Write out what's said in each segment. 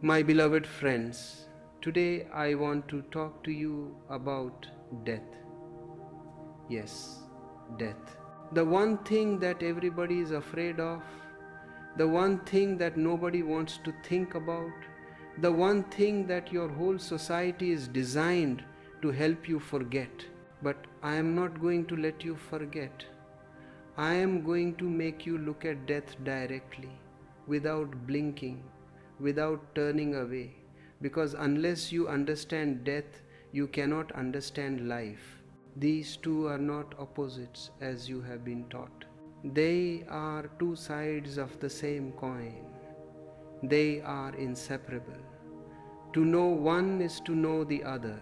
My beloved friends, today I want to talk to you about death. Yes, death. The one thing that everybody is afraid of, the one thing that nobody wants to think about, the one thing that your whole society is designed to help you forget. But I am not going to let you forget. I am going to make you look at death directly, without blinking, without turning away, because unless you understand death, you cannot understand life. These two are not opposites as you have been taught. They are two sides of the same coin. They are inseparable. To know one is to know the other.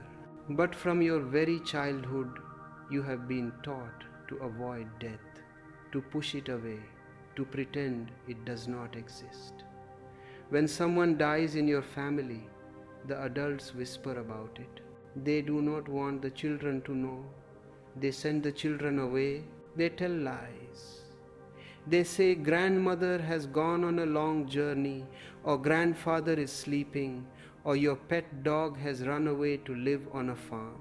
But from your very childhood, you have been taught to avoid death, to push it away, to pretend it does not exist. When someone dies in your family, the adults whisper about it. They do not want the children to know. They send the children away. They tell lies. They say grandmother has gone on a long journey, or grandfather is sleeping, or your pet dog has run away to live on a farm.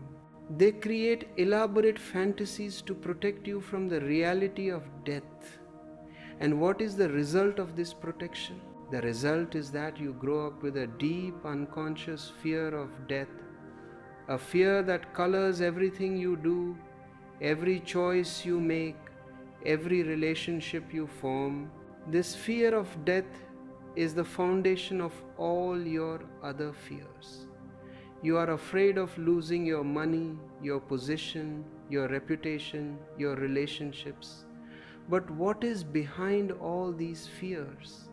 They create elaborate fantasies to protect you from the reality of death. And what is the result of this protection? The result is that you grow up with a deep unconscious fear of death, a fear that colors everything you do, every choice you make, every relationship you form. This fear of death is the foundation of all your other fears. You are afraid of losing your money, your position, your reputation, your relationships. But what is behind all these fears?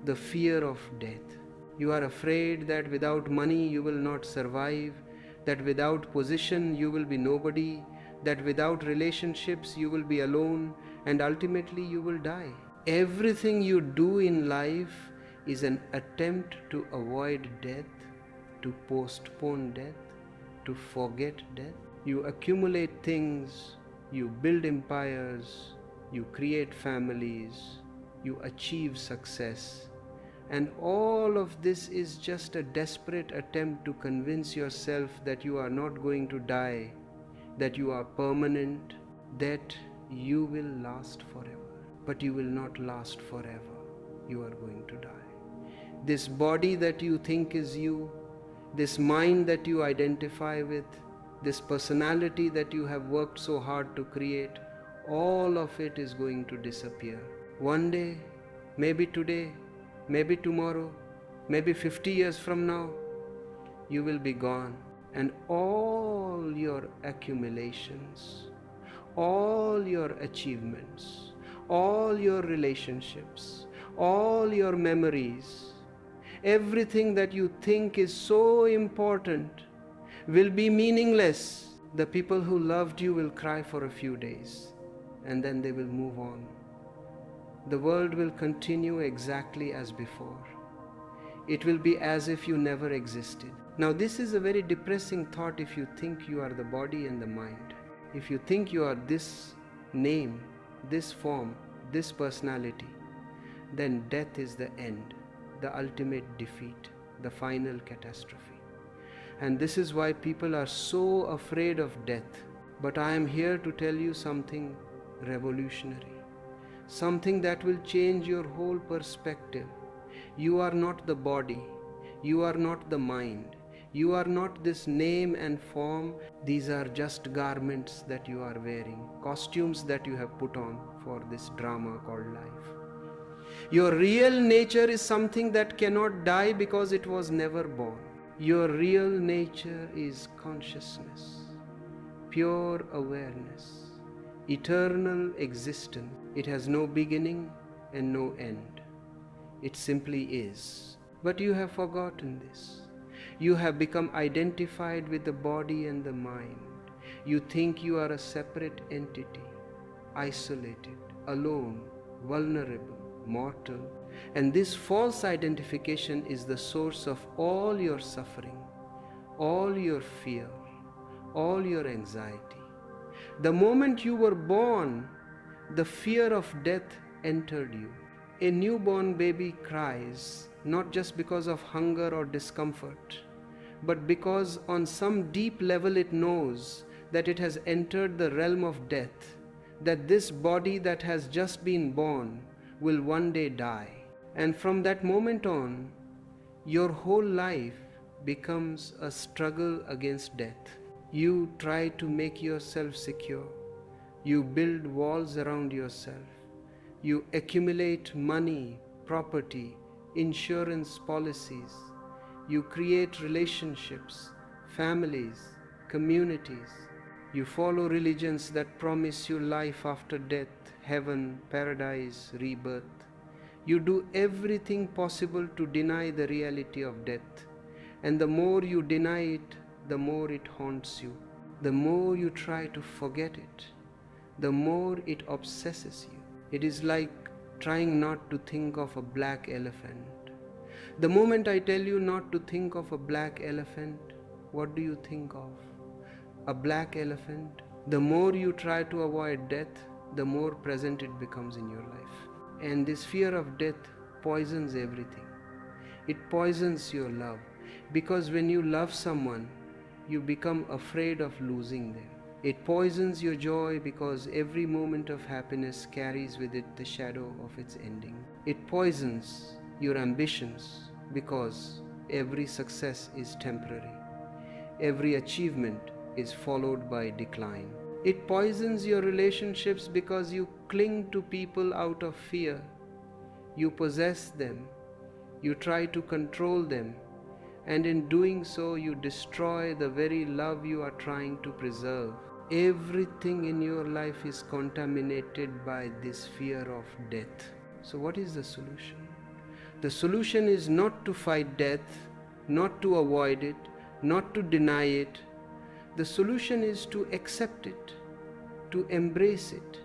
The fear of death. You are afraid that without money you will not survive, that without position you will be nobody, that without relationships you will be alone, and ultimately you will die. Everything you do in life is an attempt to avoid death, to postpone death, to forget death. You accumulate things, you build empires, you create families, you achieve success. And all of this is just a desperate attempt to convince yourself that you are not going to die, that you are permanent, that you will last forever. But you will not last forever. You are going to die. This body that you think is you, this mind that you identify with, this personality that you have worked so hard to create, all of it is going to disappear. One day, maybe today, maybe tomorrow, maybe 50 years from now, you will be gone. And all your accumulations, all your achievements, all your relationships, all your memories, everything that you think is so important will be meaningless. The people who loved you will cry for a few days and then they will move on. The world will continue exactly as before. It will be as if you never existed. Now, this is a very depressing thought if you think you are the body and the mind. If you think you are this name, this form, this personality, then death is the end, the ultimate defeat, the final catastrophe. And this is why people are so afraid of death. But I am here to tell you something revolutionary, something that will change your whole perspective. You are not the body, you are not the mind, you are not this name and form. These are just garments that you are wearing, costumes that you have put on for this drama called life. Your real nature is something that cannot die because it was never born. Your real nature is consciousness, pure awareness, eternal existence. It has no beginning and no end. It simply is. But you have forgotten this. You have become identified with the body and the mind. You think you are a separate entity, isolated, alone, vulnerable, mortal. And this false identification is the source of all your suffering, all your fear, all your anxiety. The moment you were born, the fear of death entered you. A newborn baby cries not just because of hunger or discomfort, but because on some deep level it knows that it has entered the realm of death, that this body that has just been born will one day die. And from that moment on, your whole life becomes a struggle against death. You try to make yourself secure. You build walls around yourself. You accumulate money, property, insurance policies. You create relationships, families, communities. You follow religions that promise you life after death, heaven, paradise, rebirth. You do everything possible to deny the reality of death. And the more you deny it, the more it haunts you. The more you try to forget it, the more it obsesses you. It is like trying not to think of a black elephant. The moment I tell you not to think of a black elephant, what do you think of? A black elephant. The more you try to avoid death, the more present it becomes in your life. And this fear of death poisons everything. It poisons your love, because when you love someone, you become afraid of losing them. It poisons your joy because every moment of happiness carries with it the shadow of its ending. It poisons your ambitions because every success is temporary. Every achievement is followed by decline. It poisons your relationships because you cling to people out of fear. You possess them. You try to control them. And in doing so, you destroy the very love you are trying to preserve. Everything in your life is contaminated by this fear of death. So what is the solution? The solution is not to fight death, not to avoid it, not to deny it. The solution is to accept it, to embrace it,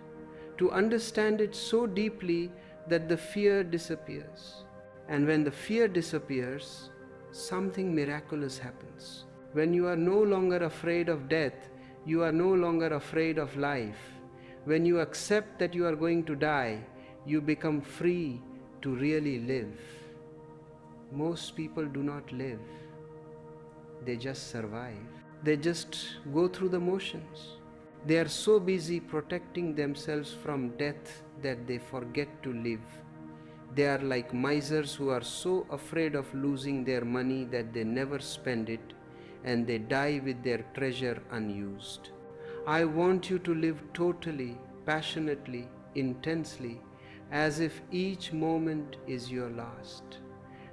to understand it so deeply that the fear disappears. And when the fear disappears, something miraculous happens. When you are no longer afraid of death, you are no longer afraid of life. When you accept that you are going to die, you become free to really live. Most people do not live. They just survive. They just go through the motions. They are so busy protecting themselves from death that they forget to live. They are like misers who are so afraid of losing their money that they never spend it, and they die with their treasure unused. I want you to live totally, passionately, intensely, as if each moment is your last.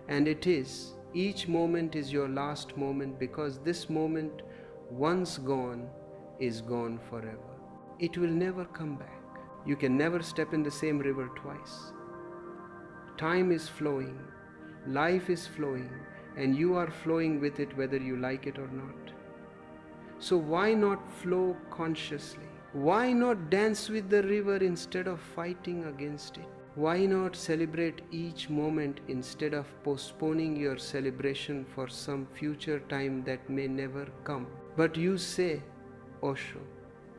And it is. Each moment is your last moment, because this moment, once gone, is gone forever. It will never come back. You can never step in the same river twice. Time is flowing, life is flowing, and you are flowing with it whether you like it or not. So why not flow consciously? Why not dance with the river instead of fighting against it? Why not celebrate each moment instead of postponing your celebration for some future time that may never come? But you say, Osho,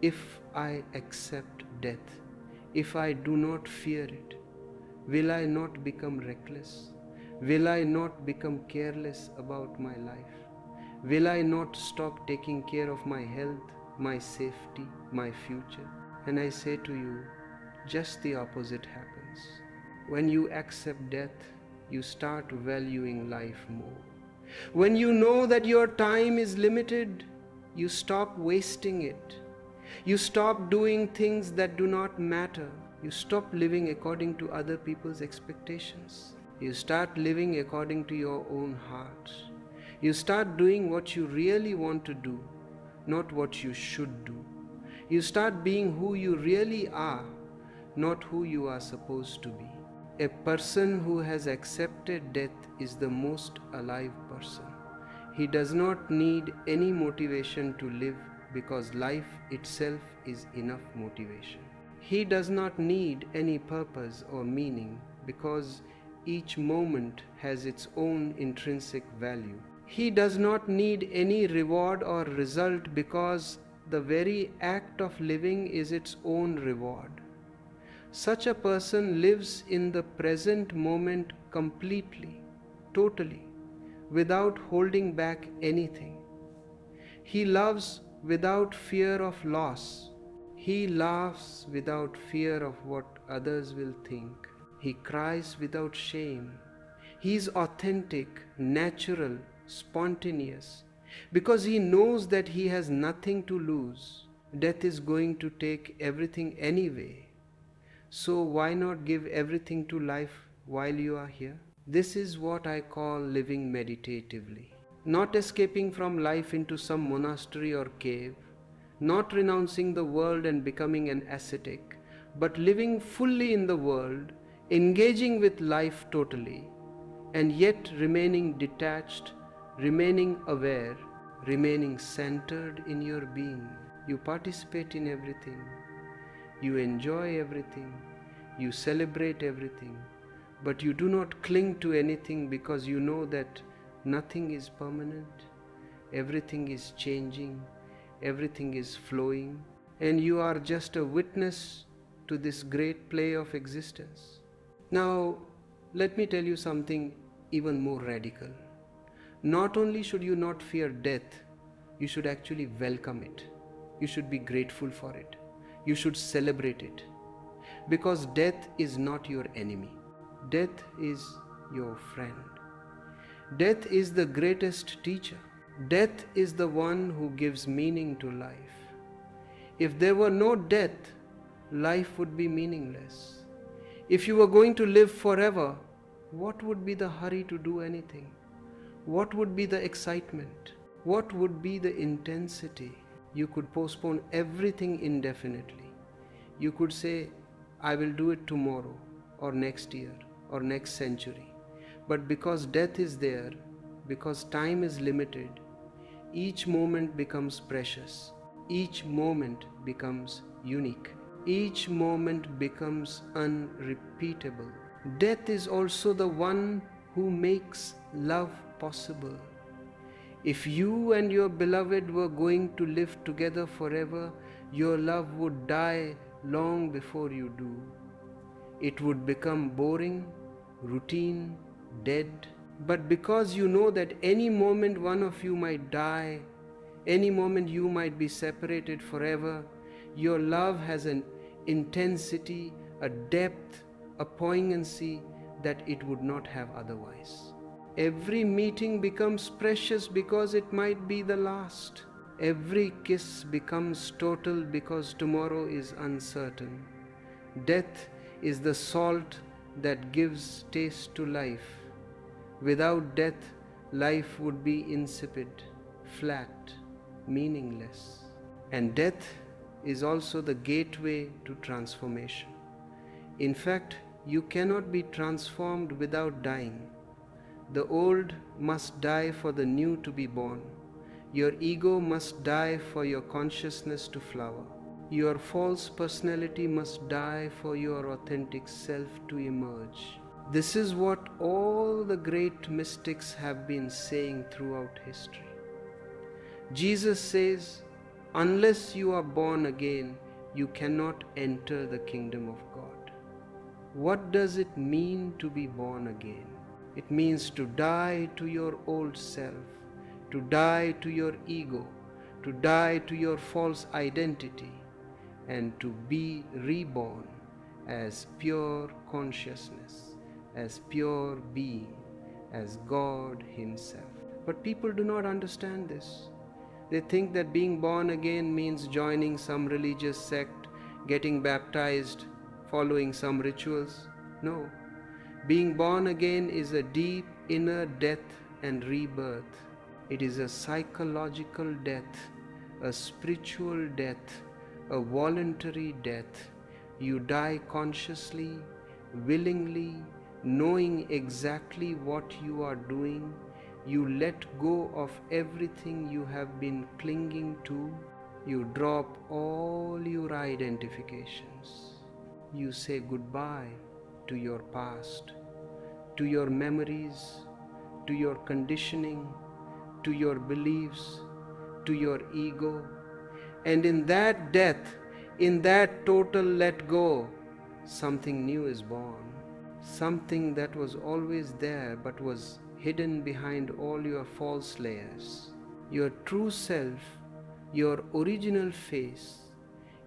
if I accept death, if I do not fear it, will I not become reckless? Will I not become careless about my life? Will I not stop taking care of my health, my safety, my future? And I say to you, just the opposite happens. When you accept death, you start valuing life more. When you know that your time is limited, you stop wasting it. You stop doing things that do not matter. You stop living according to other people's expectations. You start living according to your own heart. You start doing what you really want to do, not what you should do. You start being who you really are, not who you are supposed to be. A person who has accepted death is the most alive person. He does not need any motivation to live, because life itself is enough motivation. He does not need any purpose or meaning, because each moment has its own intrinsic value. He does not need any reward or result, because the very act of living is its own reward. Such a person lives in the present moment completely, totally, without holding back anything. He loves without fear of loss. He laughs without fear of what others will think. He cries without shame. He is authentic, natural, spontaneous, because he knows that he has nothing to lose. Death is going to take everything anyway. So why not give everything to life while you are here? This is what I call living meditatively. Not escaping from life into some monastery or cave, not renouncing the world and becoming an ascetic, but living fully in the world, engaging with life totally, and yet remaining detached, remaining aware, remaining centered in your being. You participate in everything, you enjoy everything, you celebrate everything, but you do not cling to anything because you know that nothing is permanent, everything is changing, everything is flowing, and you are just a witness to this great play of existence. Now, let me tell you something even more radical. Not only should you not fear death, you should actually welcome it. You should be grateful for it. You should celebrate it. Because death is not your enemy. Death is your friend. Death is the greatest teacher. Death is the one who gives meaning to life. If there were no death, life would be meaningless. If you were going to live forever, what would be the hurry to do anything? What would be the excitement? What would be the intensity? You could postpone everything indefinitely. You could say, I will do it tomorrow or next year or next century. But because death is there, because time is limited, each moment becomes precious. Each moment becomes unique. Each moment becomes unrepeatable. Death is also the one who makes love possible. If you and your beloved were going to live together forever, your love would die long before you do. It would become boring, routine, dead. But because you know that any moment one of you might die, any moment you might be separated forever, your love has an intensity, a depth, a poignancy that it would not have otherwise. Every meeting becomes precious because it might be the last. Every kiss becomes total because tomorrow is uncertain. Death is the salt that gives taste to life. Without death, life would be insipid, flat, meaningless. And death is also the gateway to transformation. In fact, you cannot be transformed without dying. The old must die for the new to be born. Your ego must die for your consciousness to flower. Your false personality must die for your authentic self to emerge. This is what all the great mystics have been saying throughout history. Jesus says, unless you are born again, you cannot enter the kingdom of God. What does it mean to be born again? It means to die to your old self, to die to your ego, to die to your false identity, and to be reborn as pure consciousness, as pure being, as God Himself. But people do not understand this. They think that being born again means joining some religious sect, getting baptized, following some rituals. No. Being born again is a deep inner death and rebirth. It is a psychological death, a spiritual death, a voluntary death. You die consciously, willingly, knowing exactly what you are doing. You let go of everything you have been clinging to. You drop all your identifications. You say goodbye to your past, to your memories, to your conditioning, to your beliefs, to your ego. And in that death, in that total let go, something new is born. Something that was always there but was hidden behind all your false layers. Your true self, your original face,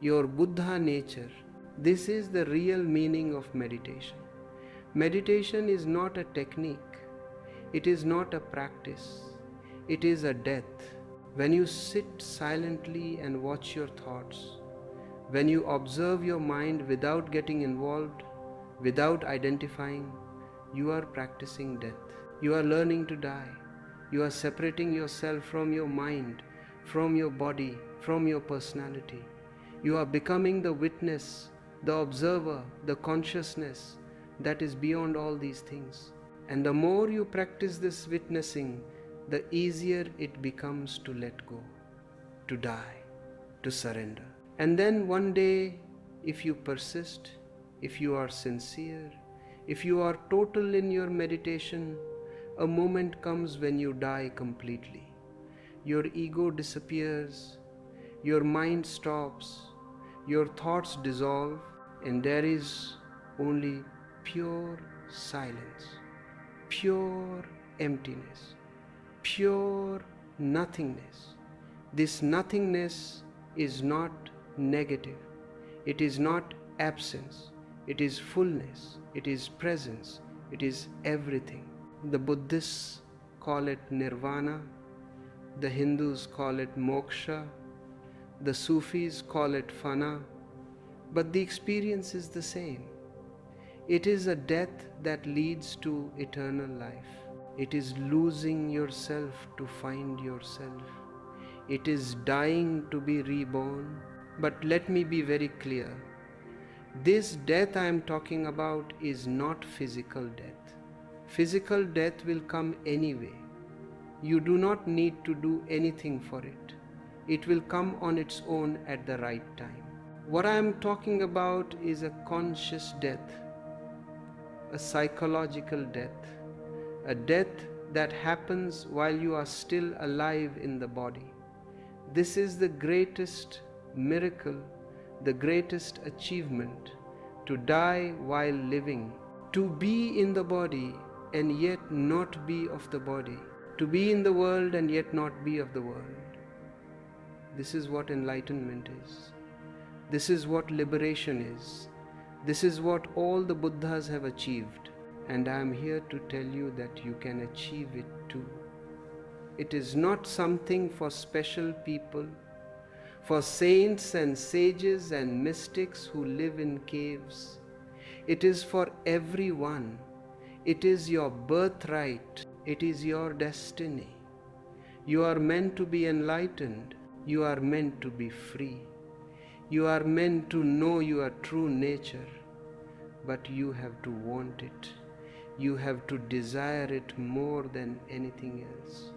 your Buddha nature. This is the real meaning of meditation. Meditation is not a technique. It is not a practice. It is a death. When you sit silently and watch your thoughts, when you observe your mind without getting involved, without identifying, you are practicing death. You are learning to die. You are separating yourself from your mind, from your body, from your personality. You are becoming the witness, the observer, the consciousness that is beyond all these things. And the more you practice this witnessing, the easier it becomes to let go, to die, to surrender. And then one day, if you persist, if you are sincere, if you are total in your meditation, a moment comes when you die completely. Your ego disappears, your mind stops, your thoughts dissolve, and there is only pure silence, pure emptiness, pure nothingness. This nothingness is not negative, it is not absence, it is fullness, it is presence, it is everything. The Buddhists call it nirvana, the Hindus call it moksha, the Sufis call it fana, but the experience is the same. It is a death that leads to eternal life. It is losing yourself to find yourself. It is dying to be reborn. But let me be very clear. This death I am talking about is not physical death. Physical death will come anyway. You do not need to do anything for it. It will come on its own at the right time. What I am talking about is a conscious death, a psychological death, a death that happens while you are still alive in the body. This is the greatest miracle, the greatest achievement, to die while living, to be in the body and yet not be of the body, to be in the world and yet not be of the world. This is what enlightenment is. This is what liberation is. This is what all the Buddhas have achieved, and I am here to tell you that you can achieve it too. It is not something for special people, for saints and sages and mystics who live in caves. It is for everyone. It is your birthright. It is your destiny. You are meant to be enlightened. You are meant to be free. You are meant to know your true nature. But you have to want it. You have to desire it more than anything else.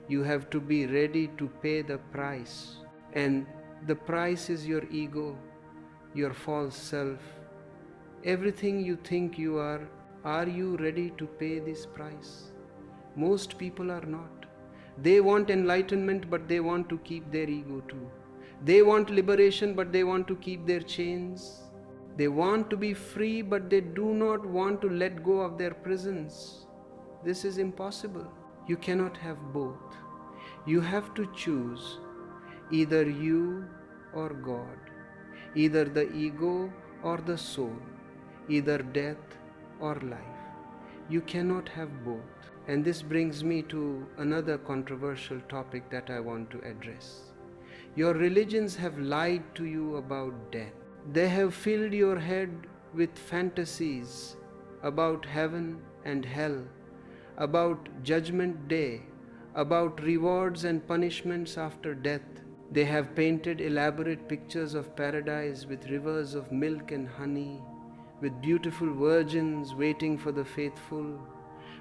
You have to be ready to pay the price. And the price is your ego, your false self. Everything you think you are you ready to pay this price? Most people are not. They want enlightenment, but they want to keep their ego too. They want liberation, but they want to keep their chains. They want to be free, but they do not want to let go of their prisons. This is impossible. You cannot have both. You have to choose either you or God, either the ego or the soul, either death or life. You cannot have both. And this brings me to another controversial topic that I want to address. Your religions have lied to you about death. They have filled your head with fantasies about heaven and hell, about judgment day, about rewards and punishments after death. They have painted elaborate pictures of paradise with rivers of milk and honey, with beautiful virgins waiting for the faithful,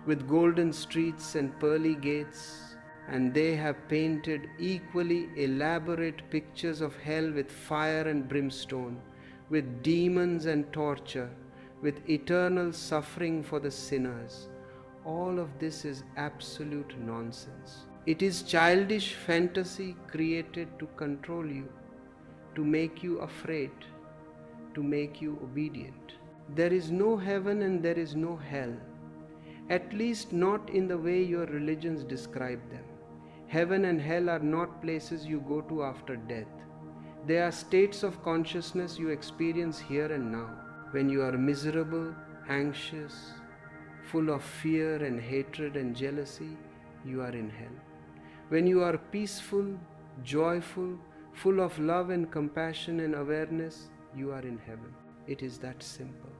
with golden streets and pearly gates. And they have painted equally elaborate pictures of hell with fire and brimstone, with demons and torture, with eternal suffering for the sinners. All of this is absolute nonsense. It is childish fantasy created to control you, to make you afraid, to make you obedient. There is no heaven and there is no hell. At least not in the way your religions describe them. Heaven and hell are not places you go to after death. They are states of consciousness you experience here and now. When you are miserable, anxious, full of fear and hatred and jealousy, you are in hell. When you are peaceful, joyful, full of love and compassion and awareness, you are in heaven. It is that simple.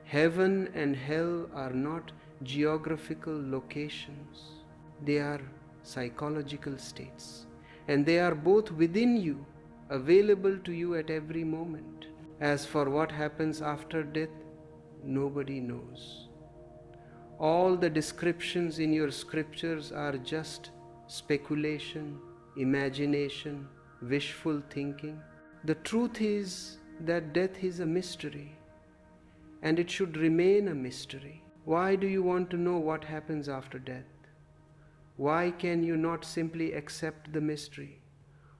Heaven and hell are not geographical locations. They are psychological states. And they are both within you, available to you at every moment. As for what happens after death, nobody knows. All the descriptions in your scriptures are just speculation, imagination, wishful thinking. The truth is that death is a mystery, and it should remain a mystery. Why do you want to know what happens after death? Why can you not simply accept the mystery?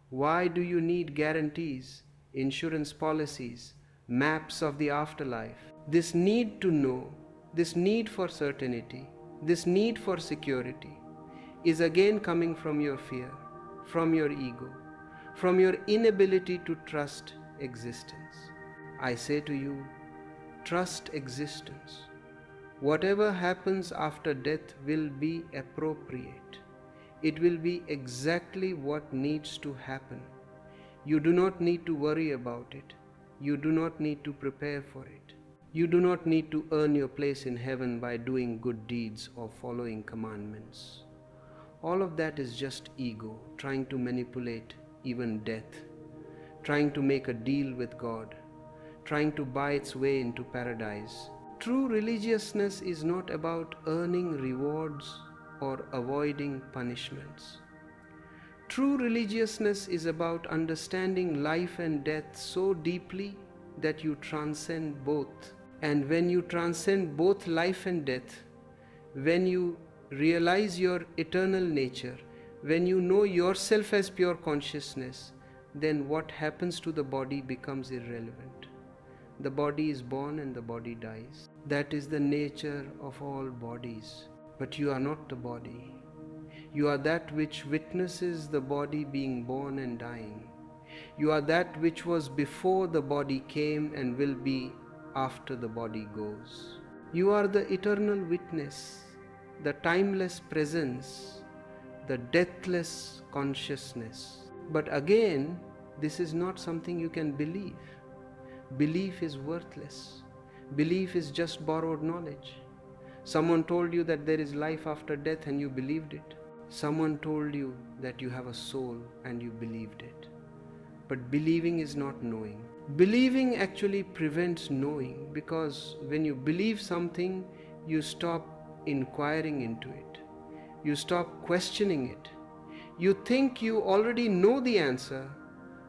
Why do you need guarantees, insurance policies, maps of the afterlife? This need to know, this need for certainty, this need for security is again coming from your fear, from your ego, from your inability to trust existence. I say to you, trust existence. Whatever happens after death will be appropriate. It will be exactly what needs to happen. You do not need to worry about it. You do not need to prepare for it. You do not need to earn your place in heaven by doing good deeds or following commandments. All of that is just ego, trying to manipulate even death, trying to make a deal with God, trying to buy its way into paradise. True religiousness is not about earning rewards or avoiding punishments. True religiousness is about understanding life and death so deeply that you transcend both. And when you transcend both life and death, when you realize your eternal nature, when you know yourself as pure consciousness, then what happens to the body becomes irrelevant. The body is born and the body dies. That is the nature of all bodies. But you are not the body. You are that which witnesses the body being born and dying. You are that which was before the body came and will be after the body goes. You are the eternal witness, the timeless presence, the deathless consciousness. But again, this is not something you can believe. Belief is worthless. Belief is just borrowed knowledge. Someone told you that there is life after death and you believed it. Someone told you that you have a soul and you believed it. But believing is not knowing. Believing actually prevents knowing, because when you believe something, you stop inquiring into it. You stop questioning it. You think you already know the answer,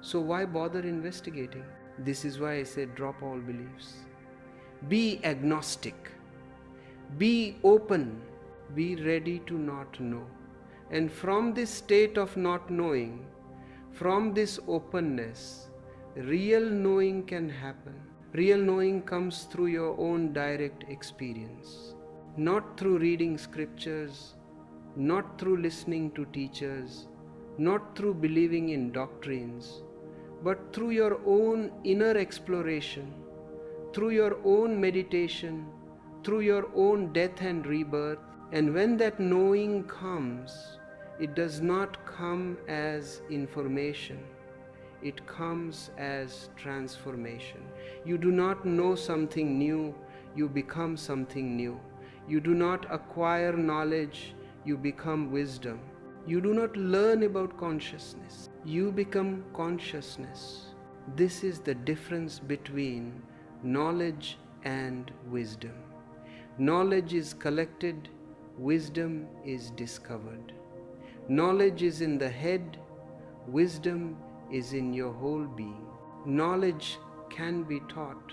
so why bother investigating? This is why I say drop all beliefs. Be agnostic. Be open. Be ready to not know. And from this state of not knowing, from this openness, real knowing can happen. Real knowing comes through your own direct experience. Not through reading scriptures, not through listening to teachers, not through believing in doctrines, but through your own inner exploration, through your own meditation, through your own death and rebirth. And when that knowing comes, it does not come as information. It comes as transformation. You do not know something new, you become something new. You do not acquire knowledge, you become wisdom. You do not learn about consciousness, you become consciousness. This is the difference between knowledge and wisdom. Knowledge is collected, wisdom is discovered. Knowledge is in the head, wisdom is in your whole being. Knowledge can be taught,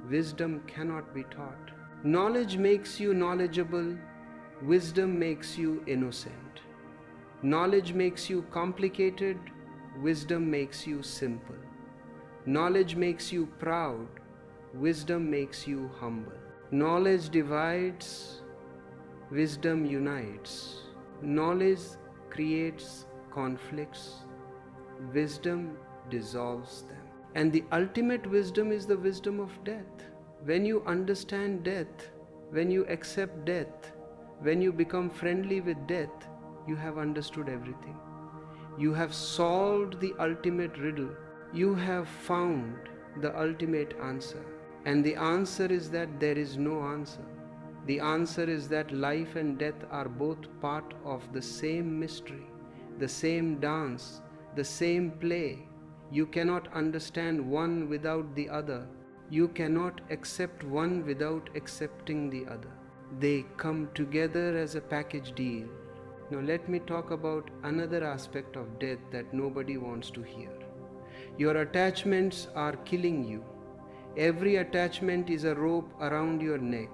wisdom cannot be taught. Knowledge makes you knowledgeable, wisdom makes you innocent. Knowledge makes you complicated, wisdom makes you simple. Knowledge makes you proud, wisdom makes you humble. Knowledge divides, wisdom unites. Knowledge creates conflicts, wisdom dissolves them. And the ultimate wisdom is the wisdom of death. When you understand death, when you accept death, when you become friendly with death, you have understood everything. You have solved the ultimate riddle. You have found the ultimate answer. And the answer is that there is no answer. The answer is that life and death are both part of the same mystery, the same dance, the same play. You cannot understand one without the other. You cannot accept one without accepting the other. They come together as a package deal. Now let me talk about another aspect of death that nobody wants to hear. Your attachments are killing you. Every attachment is a rope around your neck.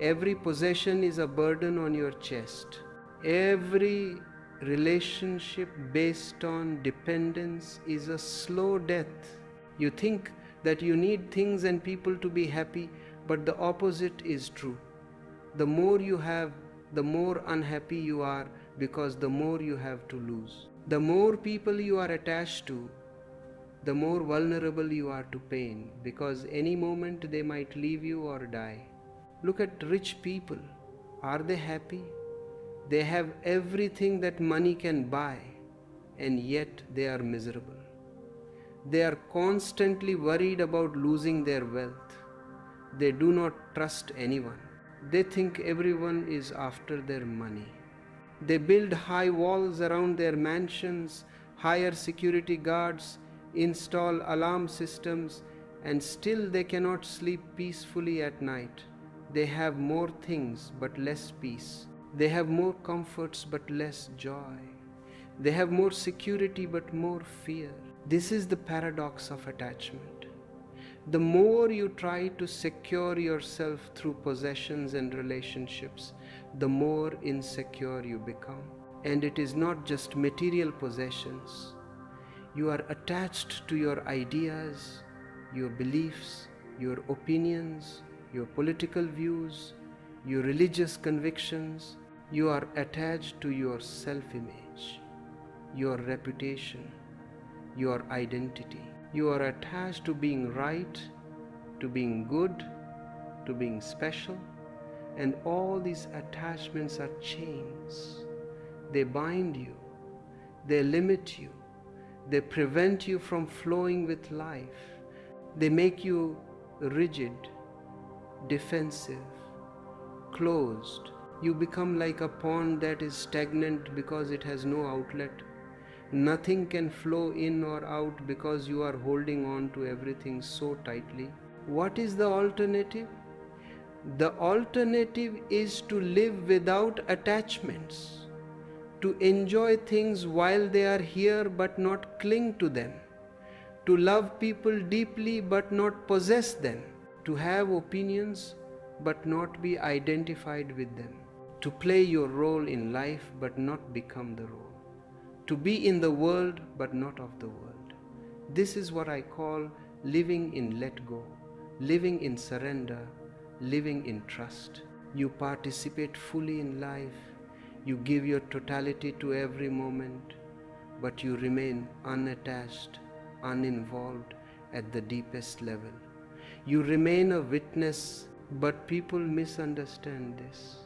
Every possession is a burden on your chest. Every relationship based on dependence is a slow death. You think that you need things and people to be happy, but the opposite is true. The more you have, the more unhappy you are, because the more you have to lose. The more people you are attached to, the more vulnerable you are to pain, because any moment they might leave you or die. Look at rich people. Are they happy? They have everything that money can buy, and yet they are miserable. They are constantly worried about losing their wealth. They do not trust anyone. They think everyone is after their money. They build high walls around their mansions, hire security guards, install alarm systems, and still they cannot sleep peacefully at night. They have more things but less peace. They have more comforts but less joy. They have more security but more fear. This is the paradox of attachment. The more you try to secure yourself through possessions and relationships, the more insecure you become. And it is not just material possessions. You are attached to your ideas, your beliefs, your opinions, your political views, your religious convictions. You are attached to your self-image, your reputation, your identity. You are attached to being right, to being good, to being special, and all these attachments are chains. They bind you, they limit you, they prevent you from flowing with life. They make you rigid, defensive, closed. You become like a pond that is stagnant because it has no outlet. Nothing can flow in or out because you are holding on to everything so tightly. What is the alternative? The alternative is to live without attachments, to enjoy things while they are here but not cling to them, to love people deeply but not possess them, to have opinions but not be identified with them, to play your role in life but not become the role, to be in the world but not of the world. This is what I call living in let go, living in surrender, living in trust. You participate fully in life, you give your totality to every moment, but you remain unattached, uninvolved at the deepest level. You remain a witness, but people misunderstand this.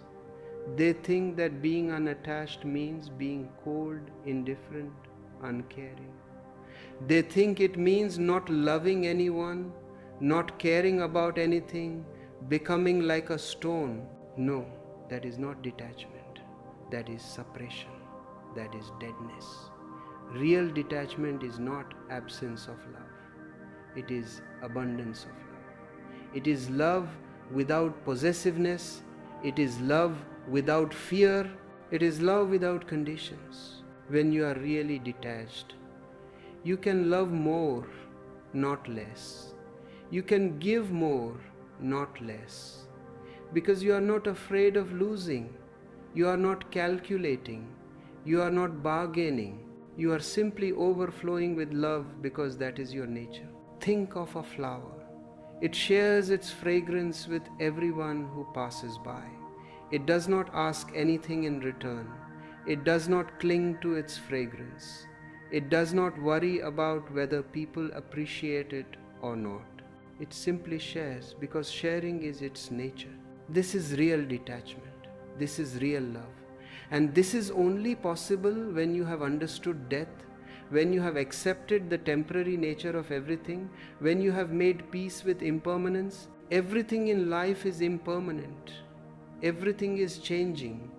They think that being unattached means being cold, indifferent, uncaring. They think it means not loving anyone, not caring about anything, becoming like a stone. No, that is not detachment. That is suppression. That is deadness. Real detachment is not absence of love. It is abundance of love. It is love without possessiveness. It is love without fear. It is love without conditions. When you are really detached, you can love more, not less. You can give more, not less. Because you are not afraid of losing. You are not calculating. You are not bargaining. You are simply overflowing with love because that is your nature. Think of a flower. It shares its fragrance with everyone who passes by. It does not ask anything in return. It does not cling to its fragrance. It does not worry about whether people appreciate it or not. It simply shares because sharing is its nature. This is real detachment. This is real love. And this is only possible when you have understood death, when you have accepted the temporary nature of everything, when you have made peace with impermanence. Everything in life is impermanent. Everything is changing.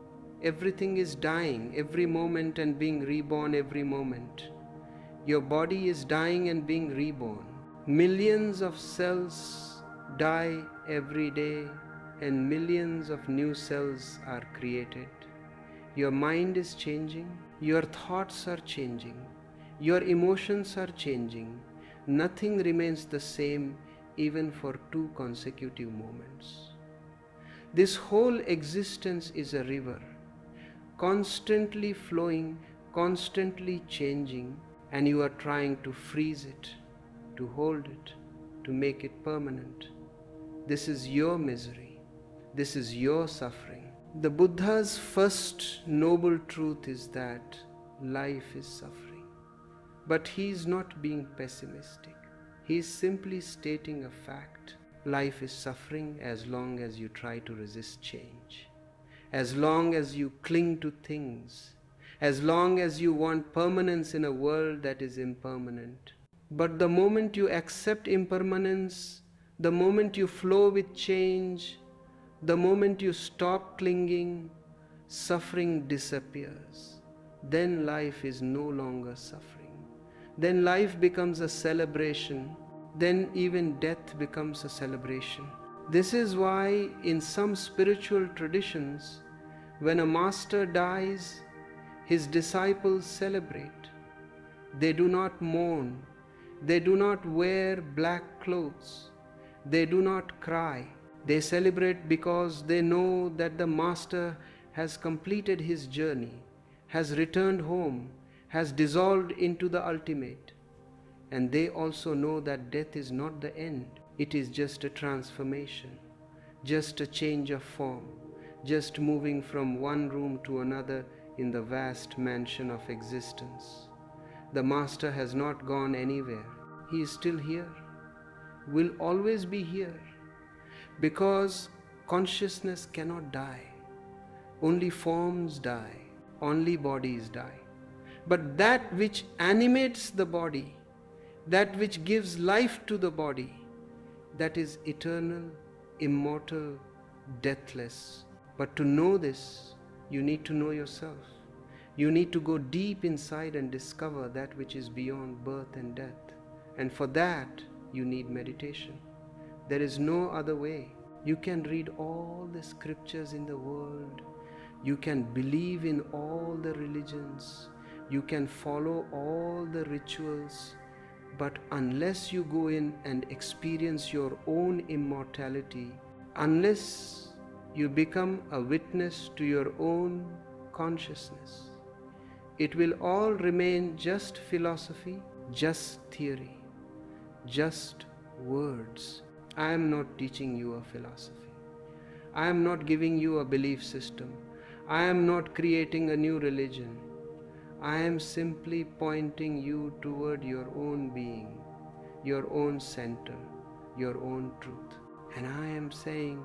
Everything is dying every moment and being reborn every moment. Your body is dying and being reborn. Millions of cells die every day and millions of new cells are created. Your mind is changing. Your thoughts are changing. Your emotions are changing. Nothing remains the same even for 2 consecutive moments. This whole existence is a river, constantly flowing, constantly changing, and you are trying to freeze it, to hold it, to make it permanent. This is your misery. This is your suffering. The Buddha's first noble truth is that life is suffering. But he is not being pessimistic. He is simply stating a fact. Life is suffering as long as you try to resist change, as long as you cling to things, as long as you want permanence in a world that is impermanent. But the moment you accept impermanence, the moment you flow with change, the moment you stop clinging, suffering disappears. Then life is no longer suffering. Then life becomes a celebration. Then even death becomes a celebration. This is why in some spiritual traditions, when a master dies, his disciples celebrate. They do not mourn. They do not wear black clothes. They do not cry. They celebrate because they know that the master has completed his journey, has returned home, has dissolved into the ultimate. And they also know that death is not the end. It is just a transformation, just a change of form, just moving from one room to another in the vast mansion of existence. The master has not gone anywhere. He is still here, will always be here, because consciousness cannot die. Only forms die, only bodies die. But that which animates the body, that which gives life to the body, that is eternal, immortal, deathless. But to know this, you need to know yourself. You need to go deep inside and discover that which is beyond birth and death. And for that, you need meditation. There is no other way. You can read all the scriptures in the world. You can believe in all the religions. You can follow all the rituals. But unless you go in and experience your own immortality, unless you become a witness to your own consciousness, it will all remain just philosophy, just theory, just words. I am not teaching you a philosophy. I am not giving you a belief system. I am not creating a new religion. I am simply pointing you toward your own being, your own center, your own truth. And I am saying,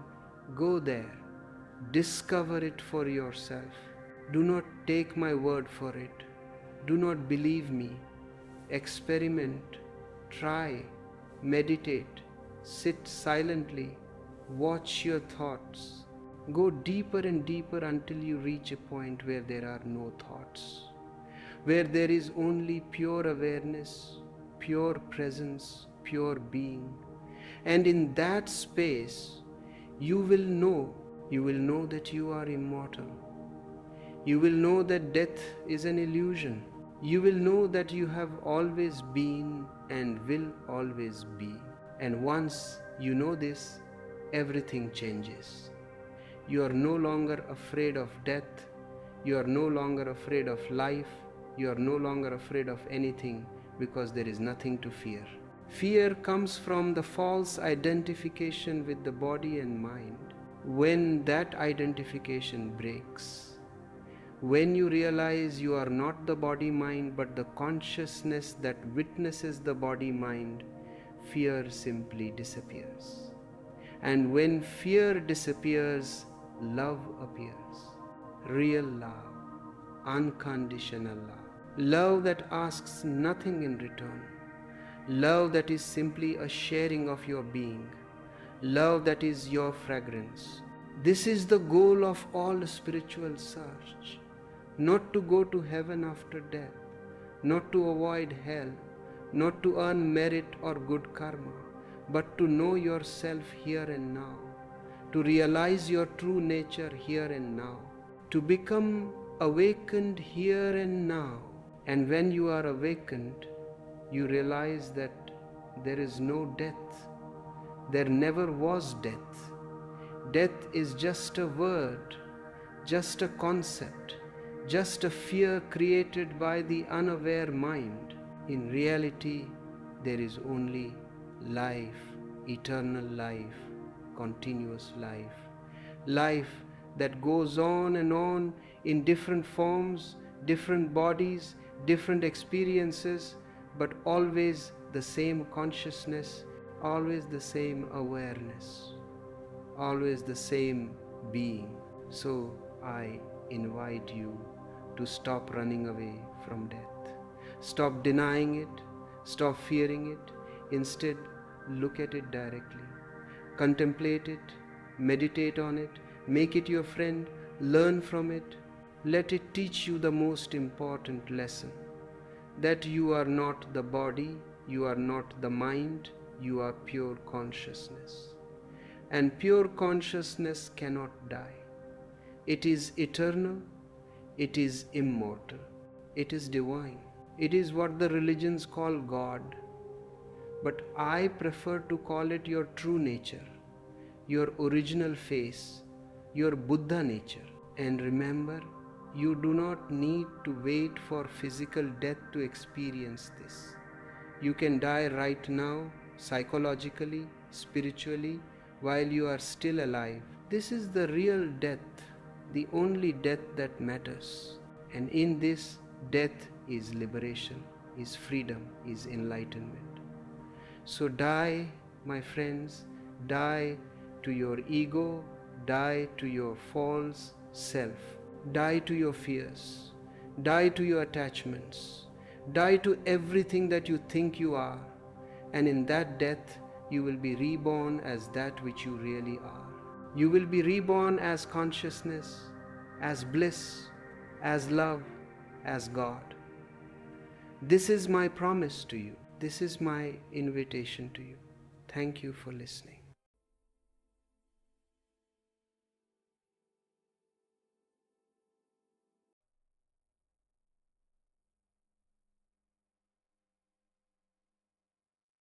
go there, discover it for yourself. Do not take my word for it. Do not believe me. Experiment, try, meditate, sit silently, watch your thoughts. Go deeper and deeper until you reach a point where there are no thoughts, where there is only pure awareness, pure presence, pure being. And in that space, you will know that you are immortal. You will know that death is an illusion. You will know that you have always been and will always be. And once you know this, everything changes. You are no longer afraid of death. You are no longer afraid of life. You are no longer afraid of anything, because there is nothing to fear. Fear comes from the false identification with the body and mind. when that identification breaks, when you realize you are not the body-mind but the consciousness that witnesses the body-mind, fear simply disappears. And when fear disappears, love appears. Real love, unconditional love. Love that asks nothing in return. Love that is simply a sharing of your being. Love that is your fragrance. This is the goal of all spiritual search. Not to go to heaven after death, not to avoid hell, not to earn merit or good karma, but to know yourself here and now, to realize your true nature here and now, to become awakened here and now. And when you are awakened, you realize that there is no death. There never was death. Death is just a word, just a concept, just a fear created by the unaware mind. In reality, there is only life, eternal life, continuous life. Life that goes on and on in different forms, different bodies, different experiences, but always the same consciousness, always the same awareness, always the same being. So I invite you to stop running away from death. Stop denying it, stop fearing it. Instead, look at it directly. Contemplate it, meditate on it, make it your friend, learn from it. Let it teach you the most important lesson, that you are not the body, you are not the mind, you are pure consciousness. And pure consciousness cannot die. It is eternal, it is immortal, it is divine. It is what the religions call God, but I prefer to call it your true nature, your original face, your Buddha nature. And remember, you do not need to wait for physical death to experience this. You can die right now, psychologically, spiritually, while you are still alive. This is the real death, the only death that matters. And in this, death is liberation, is freedom, is enlightenment. So die, my friends, die to your ego, die to your false self, die to your fears, die to your attachments, die to everything that you think you are, and in that death you will be reborn as that which you really are. You will be reborn as consciousness, as bliss, as love, as God. This is my promise to you. This is my invitation to you. Thank you for listening.